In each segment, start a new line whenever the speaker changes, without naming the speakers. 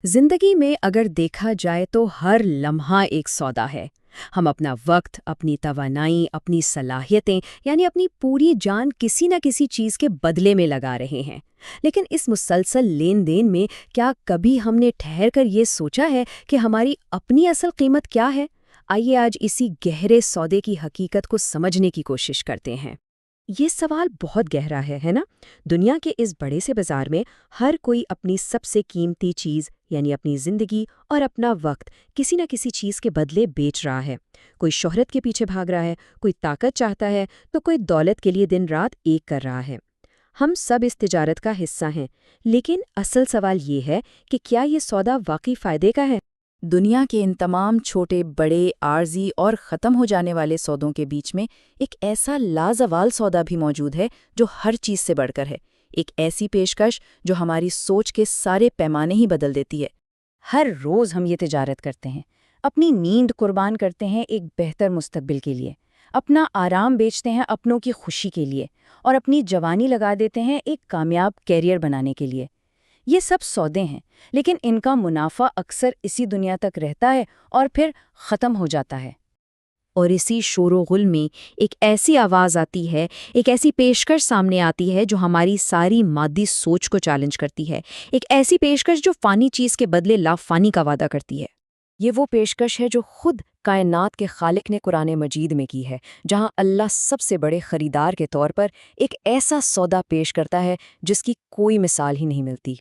जिंदगी में अगर देखा जाए तो हर लम्हा एक सौदा है। हम अपना वक्त, अपनी तवानाई, अपनी सलाहियतें यानी अपनी पूरी जान किसी न किसी चीज के बदले में लगा रहे हैं। लेकिन इस मुसलसल लेन देन में क्या कभी हमने ठहर कर ये सोचा है कि हमारी अपनी असल कीमत क्या है? आइए आज इसी गहरे सौदे की हकीकत को समझने की कोशिश करते हैं। ये सवाल बहुत गहरा है ना? दुनिया के इस बड़े से बाजार में हर कोई अपनी सबसे कीमती चीज़ यानी अपनी ज़िंदगी और अपना वक्त किसी न किसी चीज़ के बदले बेच रहा है। कोई शोहरत के पीछे भाग रहा है, कोई ताकत चाहता है, तो कोई दौलत के लिए दिन रात एक कर रहा है। हम सब इस तिजारत का हिस्सा हैं, लेकिन असल सवाल ये है कि क्या ये सौदा वाकई फ़ायदे का है?
दुनिया के इन तमाम छोटे बड़े आर्जी और ख़त्म हो जाने वाले सौदों के बीच में एक ऐसा लाजवाल सौदा भी मौजूद है जो हर चीज़ से बढ़कर है। एक ऐसी पेशकश जो हमारी सोच के सारे पैमाने ही बदल देती है।
हर रोज़ हम ये तिजारत करते हैं, अपनी नींद कुर्बान करते हैं एक बेहतर मुस्तकबिल के लिए, अपना आराम बेचते हैं अपनों की खुशी के लिए, और अपनी जवानी लगा देते हैं एक कामयाब कैरियर बनाने के लिए। ये सब सौदे हैं, लेकिन इनका मुनाफा अक्सर इसी दुनिया तक रहता है और फिर ख़त्म हो जाता है। और इसी शोर-ओ-गुल में एक ऐसी आवाज़ आती है, एक ऐसी पेशकश सामने आती है जो हमारी सारी मादी सोच को चैलेंज करती है। एक ऐसी पेशकश जो फ़ानी चीज़ के बदले लाफ़ानी का वादा करती है। ये वो पेशकश है जो खुद कायनात के खालिक ने कुरान मजीद में की है, जहाँ अल्लाह सबसे बड़े खरीदार के तौर पर एक ऐसा सौदा पेश करता है जिसकी कोई मिसाल ही नहीं मिलती।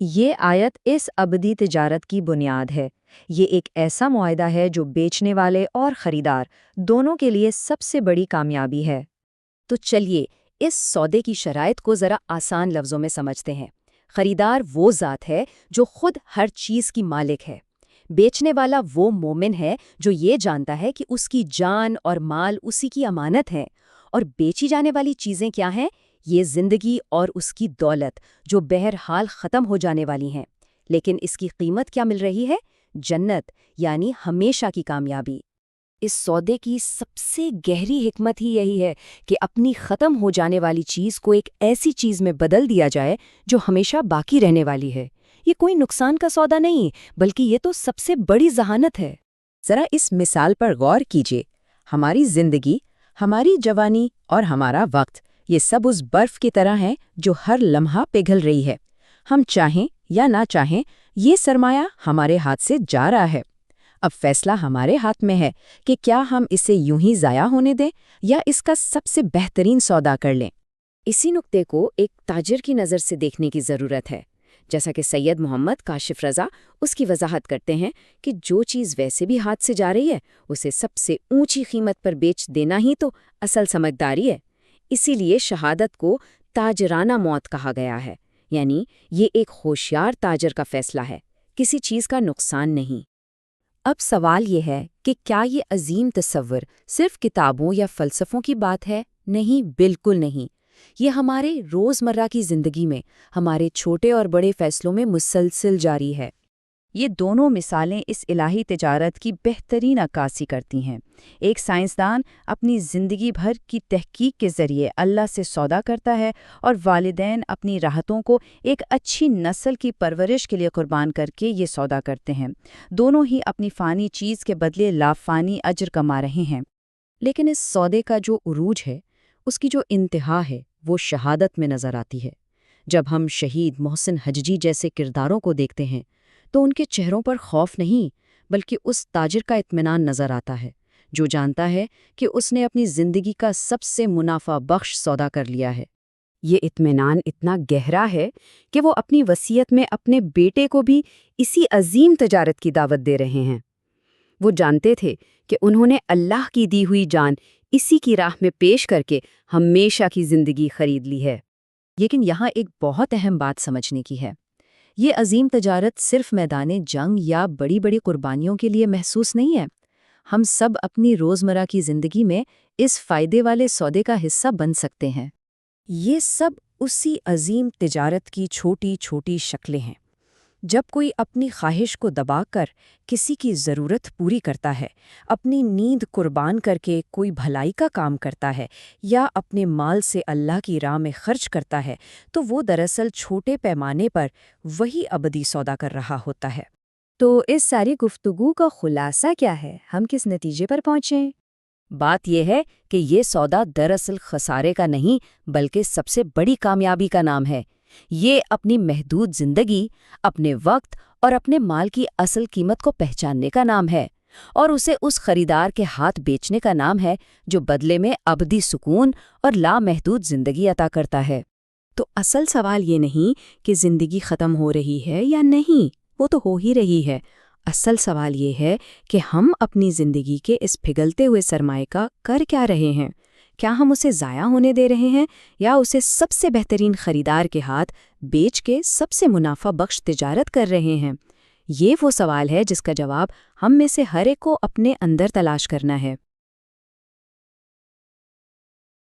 ये आयत इस अबदी तिजारत की बुनियाद है। ये एक ऐसा मुआहदा है जो बेचने वाले और ख़रीदार दोनों के लिए सबसे बड़ी कामयाबी है। तो चलिए इस सौदे की शराइत को ज़रा आसान लफ्ज़ों में समझते हैं। ख़रीदार वो ज़ात है जो खुद हर चीज़ की मालिक है। बेचने वाला वो मोमिन है जो ये जानता है कि उसकी जान और माल उसी की अमानत है। और बेची जाने वाली चीज़ें क्या हैं? ये ज़िंदगी और उसकी दौलत जो बहरहाल ख़त्म हो जाने वाली हैं। लेकिन इसकी कीमत क्या मिल रही है? जन्नत, यानी हमेशा की कामयाबी। इस सौदे की सबसे गहरी हिकमत ही यही है कि अपनी ख़त्म हो जाने वाली चीज़ को एक ऐसी चीज़ में बदल दिया जाए जो हमेशा बाकी रहने वाली है। ये कोई नुकसान का सौदा नहीं, बल्कि ये तो सबसे बड़ी ज़हानत है।
ज़रा इस मिसाल पर गौर कीजिए। हमारी ज़िंदगी, हमारी जवानी और हमारा वक्त, ये सब उस बर्फ़ की तरह हैं जो हर लम्हा पिघल रही है। हम चाहें या ना चाहें, ये सरमाया हमारे हाथ से जा रहा है। अब फैसला हमारे हाथ में है कि क्या हम इसे यूं ही ज़ाया होने दें या इसका सबसे बेहतरीन सौदा कर लें।
इसी नुक्ते को एक ताजिर की नज़र से देखने की ज़रूरत है। जैसा कि सैयद मोहम्मद काशिफ रज़ा उसकी वजाहत करते हैं कि जो चीज़ वैसे भी हाथ से जा रही है, उसे सबसे ऊंची कीमत पर बेच देना ही तो असल समझदारी है। इसीलिए शहादत को ताजराना मौत कहा गया है, यानी ये एक होशियार ताजर का फैसला है, किसी चीज़ का नुकसान नहीं। अब सवाल ये है कि क्या ये अजीम तस्वर सिर्फ किताबों या फ़लसफ़ों की बात है? नहीं, बिल्कुल नहीं। ये हमारे रोज़मर्रा की ज़िंदगी में, हमारे छोटे और बड़े फ़ैसलों में मुसलसल जारी है।
ये दोनों मिसालें इस इलाही तिजारत की बेहतरीन अक्कासी करती हैं। एक साइंसदान अपनी ज़िंदगी भर की तहकीक के ज़रिए अल्लाह से सौदा करता है और वालिदैन अपनी राहतों को एक अच्छी नस्ल की परवरिश के लिए कुर्बान करके ये सौदा करते हैं। दोनों ही अपनी फ़ानी चीज़ के बदले लाफ़ानी अजर कमा रहे हैं। लेकिन इस सौदे का जो उरूज है, उसकी जो इंतहा है, वो शहादत में नज़र आती है। जब हम शहीद मोहसिन हज्जी जैसे किरदारों को देखते हैं तो उनके चेहरों पर खौफ नहीं, बल्कि उस ताजिर का इत्मीनान नज़र आता है जो जानता है कि उसने अपनी ज़िंदगी का सबसे मुनाफा बख्श सौदा कर लिया है। ये इत्मीनान इतना गहरा है कि वो अपनी वसीयत में अपने बेटे को भी इसी अजीम तजारत की दावत दे रहे हैं। वो जानते थे कि उन्होंने अल्लाह की दी हुई जान इसी की राह में पेश करके हमेशा की ज़िंदगी खरीद ली है। लेकिन यहाँ एक बहुत अहम बात समझने की है। ये अजीम तजारत सिर्फ मैदाने जंग या बड़ी बड़ी कुर्बानियों के लिए महसूस नहीं है। हम सब अपनी रोज़मर्रा की ज़िंदगी में इस फ़ायदे वाले सौदे का हिस्सा बन सकते हैं। ये सब उसी अजीम तिजारत की छोटी छोटी शक्लें हैं।
جب کوئی اپنی خواہش کو دبا کر کسی کی ضرورت پوری کرتا ہے، اپنی نیند قربان کر کے کوئی بھلائی کا کام کرتا ہے یا اپنے مال سے اللہ کی راہ میں خرچ کرتا ہے، تو وہ دراصل چھوٹے پیمانے پر وہی ابدی سودا کر رہا ہوتا ہے۔
تو اس ساری گفتگو کا خلاصہ کیا ہے؟ ہم کس نتیجے پر پہنچیں؟
بات یہ ہے کہ یہ سودا دراصل خسارے کا نہیں بلکہ سب سے بڑی کامیابی کا نام ہے۔ یہ اپنی محدود زندگی، اپنے وقت اور اپنے مال کی اصل قیمت کو پہچاننے کا نام ہے، اور اسے اس خریدار کے ہاتھ بیچنے کا نام ہے جو بدلے میں ابدی سکون اور لامحدود زندگی عطا کرتا ہے۔
تو اصل سوال یہ نہیں کہ زندگی ختم ہو رہی ہے یا نہیں، وہ تو ہو ہی رہی ہے۔ اصل سوال یہ ہے کہ ہم اپنی زندگی کے اس پگھلتے ہوئے سرمائے کا کر کیا رہے ہیں؟ کیا ہم اسے ضائع ہونے دے رہے ہیں یا اسے سب سے بہترین خریدار کے ہاتھ بیچ کے سب سے منافع بخش تجارت کر رہے ہیں؟ یہ وہ سوال ہے جس کا جواب ہم میں سے ہر ایک کو اپنے اندر تلاش کرنا ہے۔